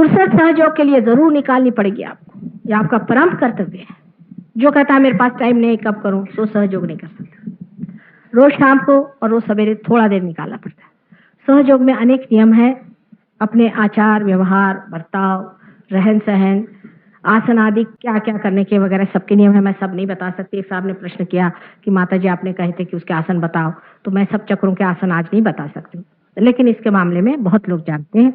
फुर्सत सहयोग के लिए जरूर निकालनी पड़ेगी आपको, यह आपका परम कर्तव्य है। जो कहता है मेरे पास टाइम नहीं, कब करूं, सो सहयोग नहीं कर सकता। रोज शाम को और रोज सवेरे थोड़ा देर निकालना पड़ता है। सहयोग में अनेक नियम है, अपने आचार व्यवहार, बर्ताव, रहन सहन, आसन आदि क्या क्या करने के वगैरह सबके नियम है। मैं सब नहीं बता सकती। एक साहब ने प्रश्न किया कि माता जी आपने कहे थे कि उसके आसन बताओ, तो मैं सब चक्रों के आसन आज नहीं बता सकती, लेकिन इसके मामले में बहुत लोग जानते हैं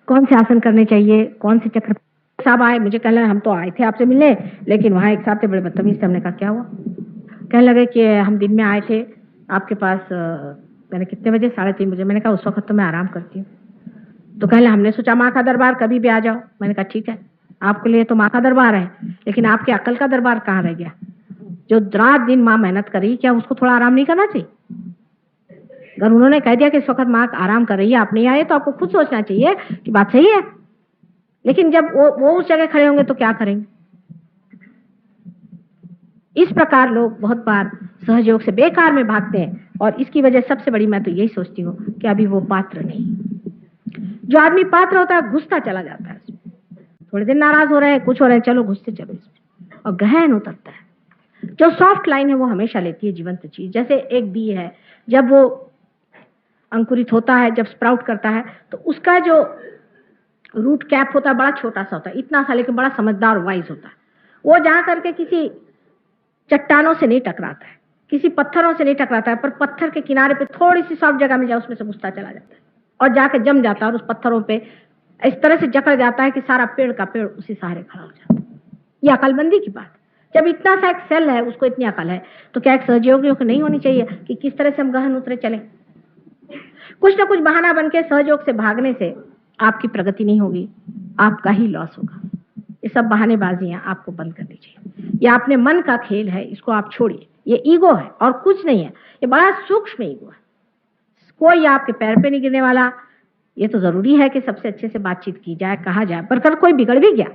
कौन से आसन करने चाहिए, कौन से चक्र। साहब आए, मुझे कहना हम तो आए थे आपसे मिलने, लेकिन वहां एक साहब थे बड़े बदतमीज से। हमने कहा क्या हुआ? कहने लगे कि हम दिन में आए थे आपके पास, मैंने कितने बजे? 3:30 बजे। मैंने कहा उस वक्त तो मैं आराम करती हूँ। तो कहने हमने सोचा माँ का दरबार, कभी भी आ जाओ। मैंने कहा ठीक है, आपके लिए तो माँ का दरबार है, लेकिन आपके अकल का दरबार कहाँ रह गया? जो रात दिन माँ मेहनत कर रही, क्या उसको थोड़ा आराम नहीं करना चाहिए? अगर उन्होंने कह दिया कि इस वक्त माँ आराम कर रही है, आप नहीं आए, तो आपको खुद सोचना चाहिए कि बात सही है। लेकिन जब वो उस जगह खड़े होंगे तो क्या करेंगे? इस प्रकार लोग बहुत बार सहयोग से बेकार में भागते हैं, और इसकी वजह सबसे बड़ी मैं तो यही सोचती हूँ कि अभी वो पात्र नहीं। जो आदमी पात्र होता है घुसता चला जाता है उसमें। थोड़े दिन नाराज हो रहे हैं, कुछ हो रहे हैं, चलो घुसते चलो इसमें, और गहन उतरता है। जो सॉफ्ट लाइन है वो हमेशा लेती है जीवंत चीज। जैसे एक बी है, जब वो अंकुरित होता है, जब स्प्राउट करता है, तो उसका जो रूट कैप होता है बड़ा छोटा सा होता है, इतना सा, लेकिन बड़ा समझदार वाइज होता है। वो जा करके किसी चट्टानों से नहीं टकराता है, किसी पत्थरों से नहीं टकराता है, पर पत्थर के किनारे पे थोड़ी सी सॉफ्ट जगह मिल जाए उसमें से घुसता चला जाता है और जाके जम जाता है, और उस पत्थरों पे इस तरह से जकड़ जाता है कि सारा पेड़ का पेड़ उसी सहारे खड़ा हो जाता है। ये अकलमंदी की बात। जब इतना सा एक सेल है, उसको इतनी अकल है, तो क्या एक सहयोगियों को नहीं होनी चाहिए कि किस तरह से हम गहन उतरे चले? कुछ ना कुछ बहाना बन के सहयोग से भागने से आपकी प्रगति नहीं होगी, आपका ही लॉस होगा। ये सब बहानेबाजियां आपको बंद करनी चाहिए। ये अपने मन का खेल है, इसको आप छोड़िए। ये ईगो है और कुछ नहीं है, ये बड़ा सूक्ष्म ईगो है। कोई आपके पैर पे नहीं गिरने वाला। ये तो जरूरी है कि सबसे अच्छे से बातचीत की जाए, कहा जाए, पर कल कोई बिगड़ भी गया,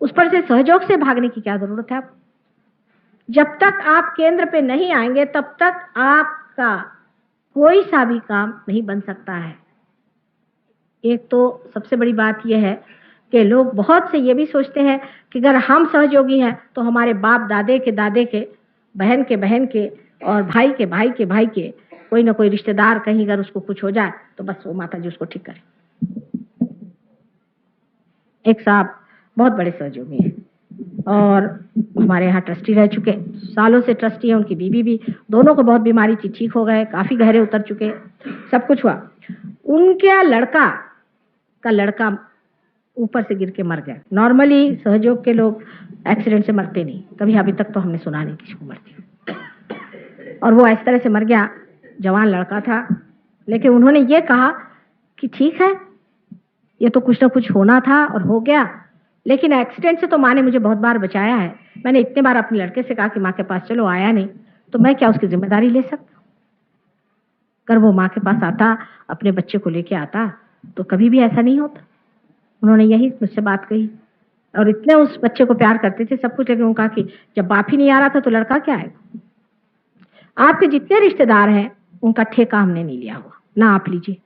उस पर से सहयोग से भागने की क्या जरूरत है? आप जब तक आप केंद्र पे नहीं आएंगे तब तक आपका कोई सा भी काम नहीं बन सकता है। एक तो सबसे बड़ी बात यह है कि लोग बहुत से ये भी सोचते हैं कि अगर हम सहयोगी हैं तो हमारे बाप दादे के दादे के, बहन के और भाई के भाई के भाई के कोई ना कोई रिश्तेदार कहीं अगर उसको कुछ हो जाए तो बस वो माता जी उसको ठीक करे। एक साहब बहुत बड़े सहयोगी हैं और हमारे यहाँ ट्रस्टी रह चुके, सालों से ट्रस्टी हैं, उनकी बीवी भी, दोनों को बहुत बीमारी थी, ठीक हो गए, काफी गहरे उतर चुके, सब कुछ हुआ। उनके लड़का ऊपर से गिर के मर गया। नॉर्मली सहयोग के लोग एक्सीडेंट से मरते नहीं, कभी अभी तक तो हमने सुना नहीं किसी को मरती। और वो इस तरह से मर गया, जवान लड़का था, लेकिन उन्होंने ये कहा कि ठीक है, ये तो कुछ ना कुछ होना था और हो गया, लेकिन एक्सीडेंट से तो माँ ने मुझे बहुत बार बचाया है। मैंने इतने बार अपने लड़के से कहा कि माँ के पास चलो, आया नहीं, तो मैं क्या उसकी जिम्मेदारी ले सकता? अगर वो माँ के पास आता, अपने बच्चे को लेके आता, तो कभी भी ऐसा नहीं होता। उन्होंने यही मुझसे बात कही, और इतने उस बच्चे को प्यार करते थे, सब कुछ, लेकिन उन्होंने कहा कि जब बाप ही नहीं आ रहा था तो लड़का क्या आएगा? आपके जितने रिश्तेदार हैं उनका ठेका हमने नहीं लिया हुआ, ना आप लीजिए।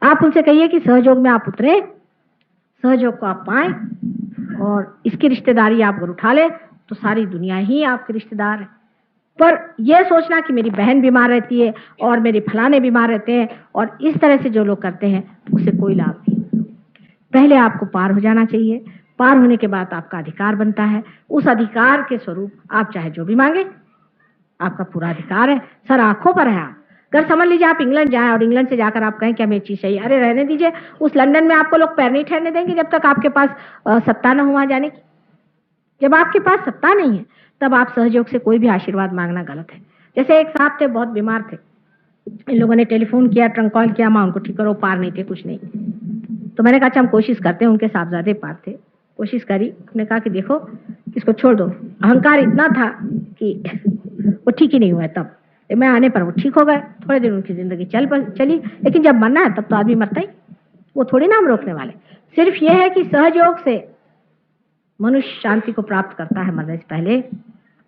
आप उनसे कहिए कि सहयोग में आप उतरे, सहयोग को आप पाएं, और इसकी रिश्तेदारी आप अगर उठा ले तो सारी दुनिया ही आपके रिश्तेदार है। पर यह सोचना कि मेरी बहन बीमार रहती है और मेरे फलाने बीमार रहते हैं, और इस तरह से जो लोग करते हैं, उससे कोई लाभ नहीं। पहले आपको पार हो जाना चाहिए, पार होने के बाद आपका अधिकार बनता है। उस अधिकार के स्वरूप आप चाहे जो भी मांगे, आपका पूरा अधिकार है, सर आंखों पर है। आप अगर समझ लीजिए आप इंग्लैंड जाएं और इंग्लैंड से जाकर आप कहें कि हमें चीज चाहिए, अरे रहने दीजिए, उस लंदन में आपको लोग पैर नहीं ठहरने देंगे जब तक आपके पास सत्ता न हुआ जाने की। जब आपके पास सत्ता नहीं है तब आप सहयोग से कोई भी आशीर्वाद मांगना गलत है। जैसे एक साहब थे, बहुत बीमार थे, इन लोगों ने टेलीफोन किया, ट्रंक कॉल किया, माँ उनको ठीक करो, पार नहीं थे, कुछ नहीं। तो मैंने कहा अच्छा हम कोशिश करते हैं, उनके साहबजादे पार थे, कोशिश करी। उन्होंने कहा कि देखो इसको छोड़ दो। अहंकार इतना था कि वो ठीक ही नहीं हुआ। तब मैं आने पर वो ठीक हो गए, थोड़े दिन उनकी जिंदगी चली, लेकिन जब मरना है तब तो आदमी मरता ही, वो थोड़ी ना हम रोकने वाले। सिर्फ ये है कि सहयोग से मनुष्य शांति को प्राप्त करता है मरने से पहले,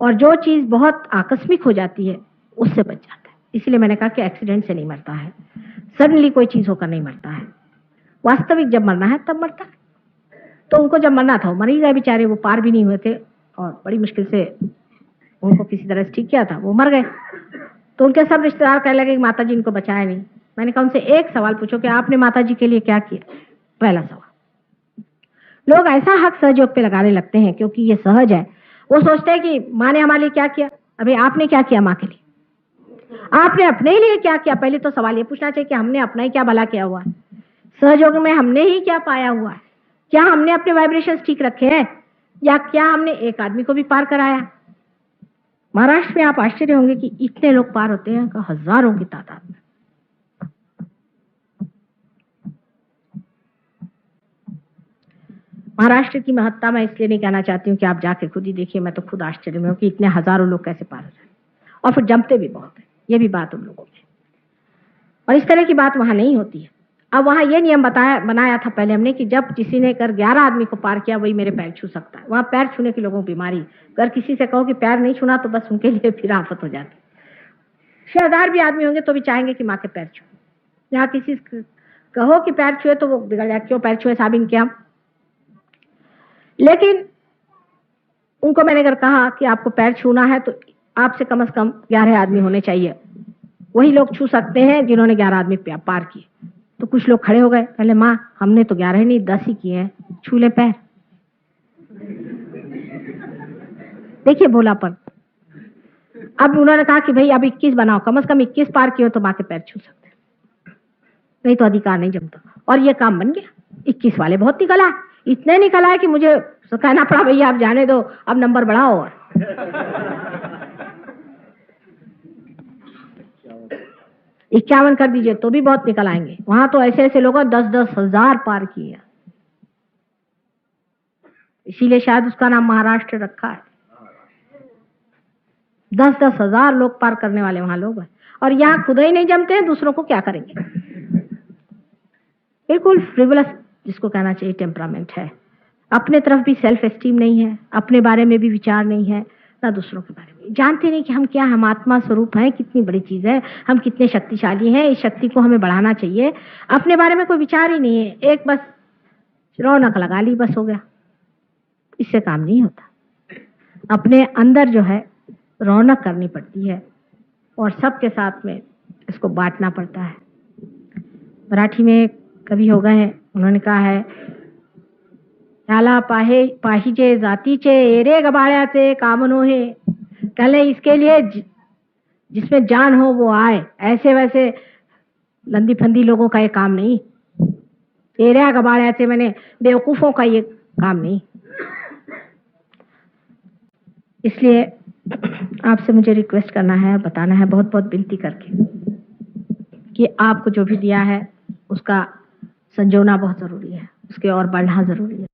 और जो चीज बहुत आकस्मिक हो जाती है उससे बच जाता है। इसलिए मैंने कहा कि एक्सीडेंट से नहीं मरता है, सडनली कोई चीज होकर नहीं मरता है, वास्तविक जब मरना है तब मरता है। तो उनको जब मरना था वो मर ही गए बेचारे, वो पार भी नहीं हुए थे और बड़ी मुश्किल से उनको किसी तरह से ठीक किया था, वो मर गए। तो उनके सब रिश्तेदार कहने लगे कि माता जी इनको बचाया नहीं। मैंने कहा उनसे एक सवाल पूछो कि आपने माता जी के लिए क्या किया। पहला सवाल। लोग ऐसा हक सहयोग पे लगाने लगते हैं क्योंकि ये सहज है। वो सोचते हैं कि माँ ने हमारे लिए क्या किया। अभी आपने क्या किया माँ के लिए, आपने अपने लिए क्या किया। पहले तो सवाल ये पूछना चाहिए कि हमने अपना ही क्या भला किया हुआ है, सहयोग में हमने ही क्या पाया हुआ है, क्या हमने अपने वाइब्रेशंस ठीक रखे हैं या क्या हमने एक आदमी को भी पार कराया। महाराष्ट्र में आप आश्चर्य होंगे कि इतने लोग पार होते हैं, हजारों की तादाद में। महाराष्ट्र की महत्ता मैं इसलिए नहीं कहना चाहती हूँ कि आप जाके खुद ही देखिए, मैं तो खुद आश्चर्य में हूँ कि इतने हजारों लोग कैसे पार हो जाए और फिर जमते भी बहुत है। ये भी बात उन लोगों में, और इस तरह की बात वहां नहीं होती है। अब वहां ये नियम बनाया था पहले हमने कि जब किसी ने कर 11 आदमी को पार किया वही मेरे पैर छू सकता है। वहां पैर छूने की लोगों को बीमारी, अगर किसी से कहो कि पैर नहीं छूना तो बस उनके लिए फिर आफत हो जाती। शानदार भी आदमी होंगे तो भी चाहेंगे कि माँ के पैर छू। यहाँ किसी कहो कि पैर छुए तो वो बिगड़ जाए, क्यों पैर छुए साहब इनके हम। लेकिन उनको मैंने अगर कहा कि आपको पैर छूना है तो आपसे कम से कम 11 आदमी होने चाहिए, वही लोग छू सकते हैं जिन्होंने 11 आदमी पार किए। तो कुछ लोग खड़े हो गए, पहले माँ हमने तो 11 नहीं 10 ही किए हैं, छू ले पैर। देखिए भोलापन। अब उन्होंने कहा कि भाई अब 21 बनाओ, कम से कम 21 पार किए तो माँ के पैर छू सकते, नहीं तो अधिकार नहीं जमता। और ये काम बन गया। 21 वाले बहुत निकला, इतने निकला है कि मुझे कहना पड़ा भैया आप जाने दो, अब नंबर बढ़ाओ। और 51 कर दीजिए तो भी बहुत निकल आएंगे। वहां तो ऐसे ऐसे लोगों 10-10 हजार पार किए, इसीलिए शायद उसका नाम महाराष्ट्र रखा है। 10-10 हजार लोग पार करने वाले वहां लोग हैं, और यहाँ खुद ही नहीं जमते हैं, दूसरों को क्या करेंगे। बिल्कुल फ्रिवलस जिसको कहना चाहिए टेम्परामेंट है। अपने तरफ भी सेल्फ एस्टीम नहीं है, अपने बारे में भी विचार नहीं है, ना दूसरों के बारे में। जानते नहीं कि हम क्या, हम आत्मा स्वरूप हैं, कितनी बड़ी चीज है, हम कितने शक्तिशाली हैं, इस शक्ति को हमें बढ़ाना चाहिए। अपने बारे में कोई विचार ही नहीं है, एक बस रौनक लगा ली बस हो गया, इससे काम नहीं होता। अपने अंदर जो है रौनक करनी पड़ती है और सबके साथ में इसको बांटना पड़ता है। मराठी में कवि हो गए हैं, उन्होंने कहा है त्याला पाहिजे जातीचे एरे गबाळ्याचे काम नोहे। कहले इसके लिए जिसमें जान हो वो आए, ऐसे वैसे लंदी फंदी लोगों का ये काम नहीं। एरिया गबाळ्याचे मैंने बेवकूफों का ये काम नहीं। इसलिए आपसे मुझे रिक्वेस्ट करना है, बताना है बहुत बहुत विनती करके कि आपको जो भी दिया है उसका संजोना बहुत जरूरी है, उसके और बढ़ना जरूरी है।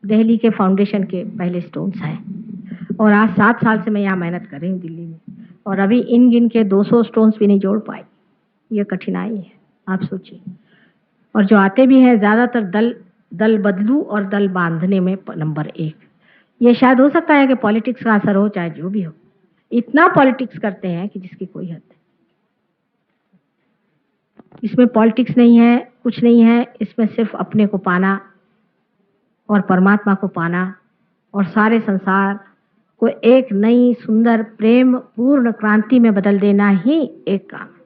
दिल्ली के फाउंडेशन के पहले स्टोन्स हैं और आज 7 साल से मैं यहाँ मेहनत कर रही हूँ दिल्ली में, और अभी इन गिन के 200 स्टोन्स भी नहीं जोड़ पाई। ये कठिनाई है, आप सोचिए। और जो आते भी हैं ज्यादातर दल बदलू और दल बांधने में नंबर 1। ये शायद हो सकता है कि पॉलिटिक्स का असर हो, चाहे जो भी हो, इतना पॉलिटिक्स करते हैं कि जिसकी कोई हद नहीं। इसमें पॉलिटिक्स नहीं है, कुछ नहीं है, इसमें सिर्फ अपने को पाना और परमात्मा को पाना और सारे संसार को एक नई सुंदर प्रेम पूर्ण क्रांति में बदल देना ही एक काम है।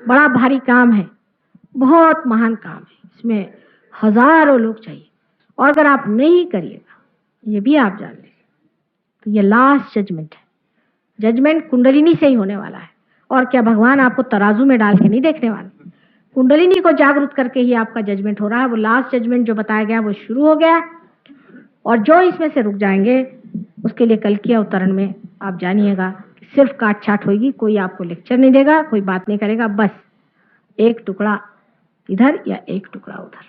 बड़ा भारी काम है, बहुत महान काम है, इसमें हजारों लोग चाहिए। और अगर आप नहीं करिएगा, ये भी आप जान लीजिए, तो ये लास्ट जजमेंट है। जजमेंट कुंडलिनी से ही होने वाला है। और क्या भगवान आपको तराजू में डाल के नहीं देखने वाले, कुंडलिनी को जागरूक करके ही आपका जजमेंट हो रहा है। वो लास्ट जजमेंट जो बताया गया वो शुरू हो गया, और जो इसमें से रुक जाएंगे उसके लिए कल के अवतरण में आप जानिएगा कि सिर्फ काट छाट होगी। कोई आपको लेक्चर नहीं देगा, कोई बात नहीं करेगा, बस एक टुकड़ा इधर या एक टुकड़ा उधर।